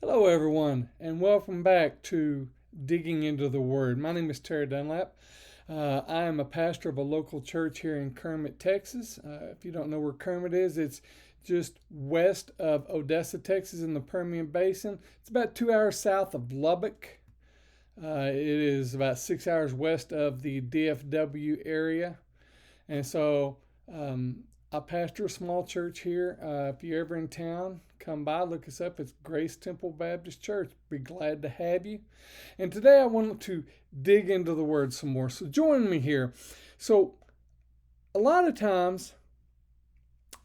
Hello, everyone, and welcome back to Digging into the Word. My name is Terry Dunlap. I am a pastor of a local church here in Kermit, Texas. If you don't know where Kermit is, it's just west of Odessa, Texas, in the Permian Basin. It's about 2 hours south of Lubbock. It is about 6 hours west of the DFW area. And so I pastor a small church here. If you're ever in town, come by, look us up. It's Grace Temple Baptist Church. Be glad to have you. And today I want to dig into the Word some more. So join me here. So a lot of times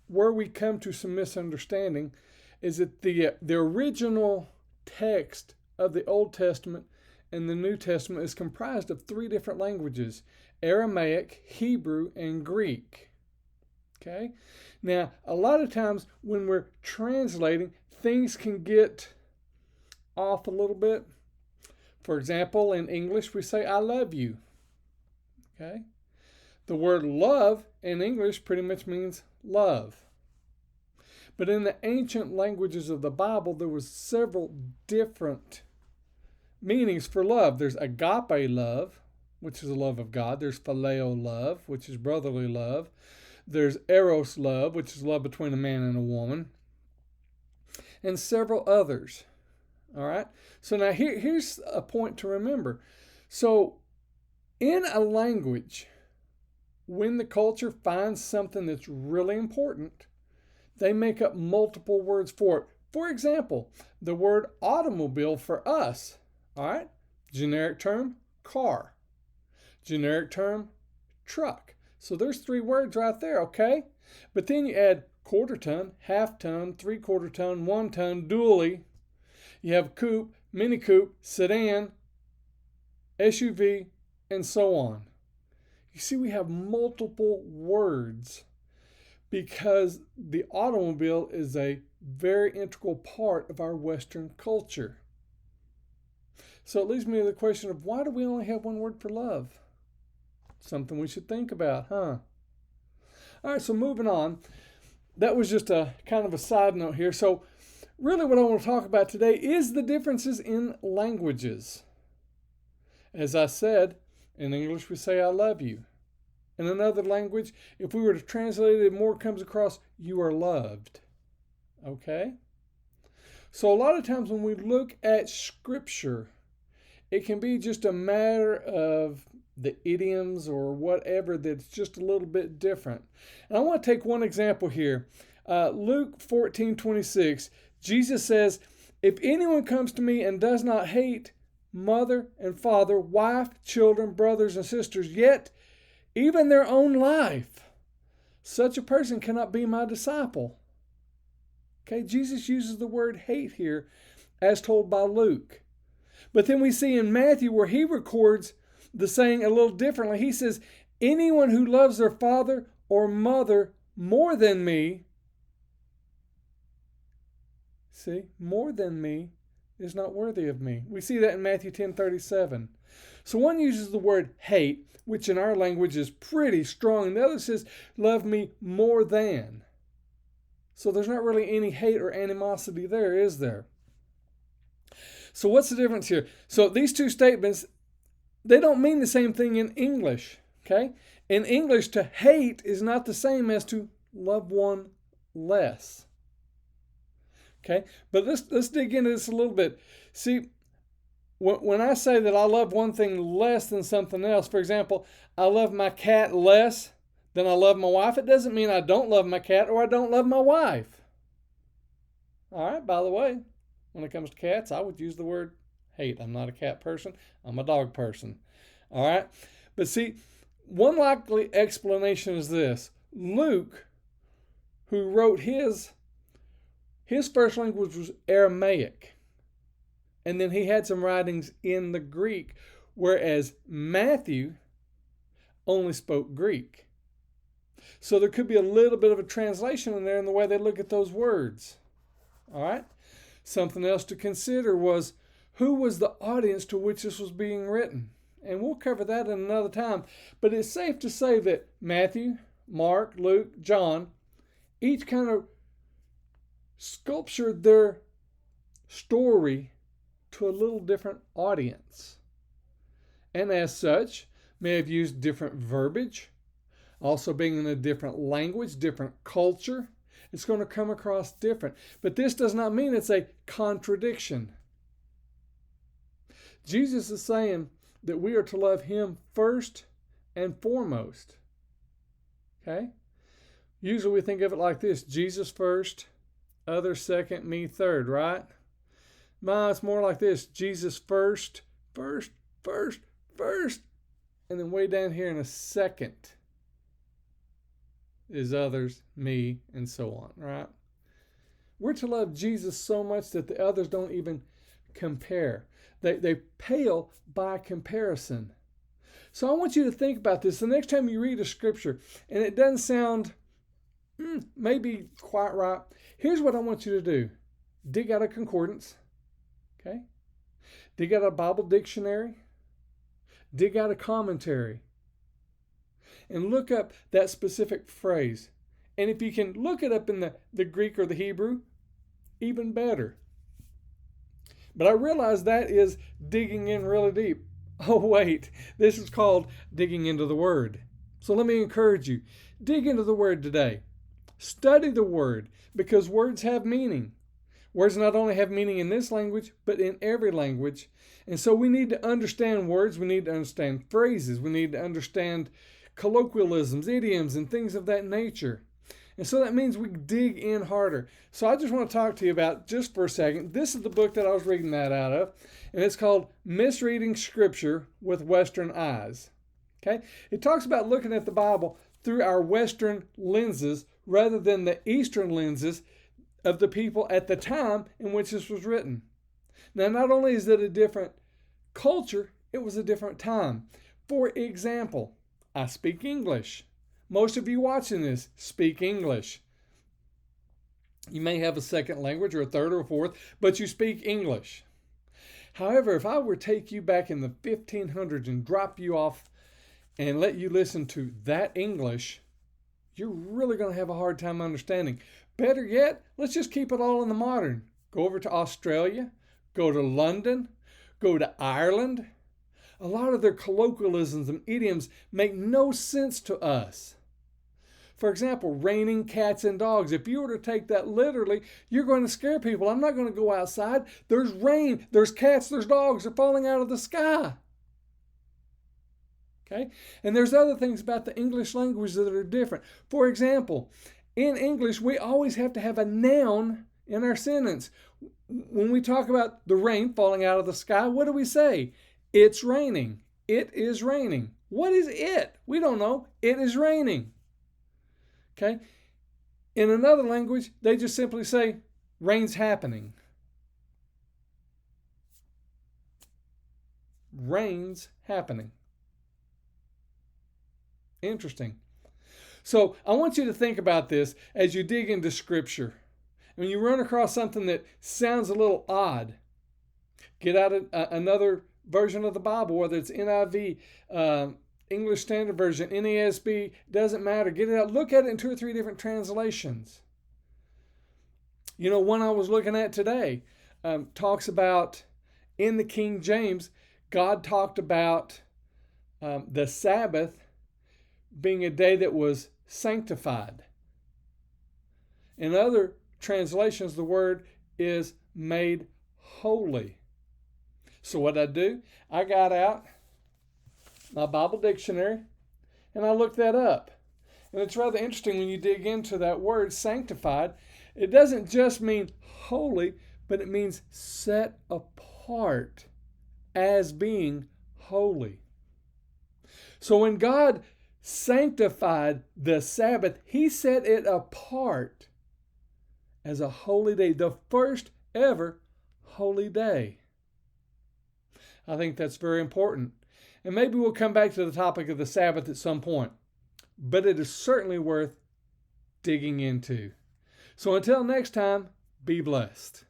where we come to some misunderstanding is that the original text of the Old Testament and the New Testament is comprised of three different languages: Aramaic, Hebrew, and Greek. Okay? Now, a lot of times when we're translating, things can get off a little bit. For example, in English, we say, I love you. Okay? The word love in English pretty much means love. But in the ancient languages of the Bible, there was several different meanings for love. There's agape love, which is the love of God. There's phileo love, which is brotherly love. There's eros love, which is love between a man and a woman, and several others. All right? So now here's a point to remember. So in a language, when the culture finds something that's really important, they make up multiple words for it. For example, the word automobile for us, all right? Generic term, car. Generic term, truck. So there's three words right there, okay? But then you add quarter ton, half ton, 3/4 ton, 1 ton, dually. You have coupe, mini coupe, sedan, SUV, and so on. You see, we have multiple words because the automobile is a very integral part of our Western culture. So it leads me to the question of, why do we only have one word for love? Something we should think about, huh? All right, so moving on. That was just a kind of a side note here. So really what I want to talk about today is the differences in languages. As I said, in English we say I love you. In another language, if we were to translate it, more comes across, you are loved. Okay? So a lot of times when we look at Scripture, it can be just a matter of the idioms or whatever that's just a little bit different. And I want to take one example here. Luke 14:26, Jesus says, if anyone comes to me and does not hate mother and father, wife, children, brothers and sisters, yet even their own life, such a person cannot be my disciple. Okay, Jesus uses the word hate here as told by Luke. But then we see in Matthew where he records the saying a little differently. He says, anyone who loves their father or mother more than me, more than me, is not worthy of me. We see that in Matthew 10:37. So one uses the word hate, which in our language is pretty strong, and the other says, love me more than. So there's not really any hate or animosity there, is there? So what's the difference here? So these two statements, they don't mean the same thing in English, okay? In English, to hate is not the same as to love one less. Okay? But let's dig into this a little bit. See, when I say that I love one thing less than something else, for example, I love my cat less than I love my wife, it doesn't mean I don't love my cat or I don't love my wife. All right, by the way, when it comes to cats, I would use the word hate. I'm not a cat person. I'm a dog person. All right? But see, one likely explanation is this. Luke, who wrote his first language was Aramaic. And then he had some writings in the Greek, whereas Matthew only spoke Greek. So there could be a little bit of a translation in there in the way they look at those words. All right? Something else to consider was, who was the audience to which this was being written? And we'll cover that in another time. But it's safe to say that Matthew, Mark, Luke, John, each kind of sculptured their story to a little different audience. And as such, may have used different verbiage, also being in a different language, different culture. It's going to come across different. But this does not mean it's a contradiction. Jesus is saying that we are to love him first and foremost. Okay? Usually we think of it like this: Jesus first, others second, me third, right? No, it's more like this: Jesus first, first, and then way down here in a second is others, me, and so on, right? We're to love Jesus so much that the others don't even compare. They pale by comparison. So I want you to think about this the next time you read a scripture and it doesn't sound maybe quite right. Here's what I want you to do. Dig out a concordance. Okay? Dig out a Bible dictionary. Dig out a commentary. And look up that specific phrase. And if you can look it up in the Greek or the Hebrew, even better. But I realize that is digging in really deep. Oh, wait, this is called digging into the Word. So let me encourage you. Dig into the Word today. Study the Word, because words have meaning. Words not only have meaning in this language, but in every language. And so we need to understand words. We need to understand phrases. We need to understand colloquialisms, idioms, and things of that nature. And so that means we dig in harder. So I just want to talk to you about, just for a second, this is the book that I was reading that out of, and it's called Misreading Scripture with Western Eyes. Okay? It talks about looking at the Bible through our Western lenses rather than the Eastern lenses of the people at the time in which this was written. Now, not only is it a different culture, it was a different time. For example, I speak English. Most of you watching this speak English. You may have a second language or a third or a fourth, but you speak English. However, if I were to take you back in the 1500s and drop you off and let you listen to that English, you're really going to have a hard time understanding. Better yet, let's just keep it all in the modern. Go over to Australia, go to London, go to Ireland. A lot of their colloquialisms and idioms make no sense to us. For example, raining cats and dogs. If you were to take that literally, you're going to scare people. I'm not going to go outside. There's rain, there's cats, there's dogs. They're falling out of the sky. Okay? And there's other things about the English language that are different. For example, in English, we always have to have a noun in our sentence. When we talk about the rain falling out of the sky, what do we say? It's raining. It is raining. What is it? We don't know. It is raining. Okay? In another language, they just simply say, rain's happening. Rain's happening. Interesting. So I want you to think about this as you dig into Scripture. When you run across something that sounds a little odd, get out another version of the Bible, whether it's NIV, English Standard Version, NASB, doesn't matter. Get it out. Look at it in 2 or 3 different translations. You know, one I was looking at today talks about, in the King James, God talked about the Sabbath being a day that was sanctified. In other translations, the word is made holy. So what I do, I got out my Bible dictionary and I looked that up. And it's rather interesting when you dig into that word, sanctified. It doesn't just mean holy, but it means set apart as being holy. So when God sanctified the Sabbath, he set it apart as a holy day, the first ever holy day. I think that's very important. And maybe we'll come back to the topic of the Sabbath at some point. But it is certainly worth digging into. So until next time, be blessed.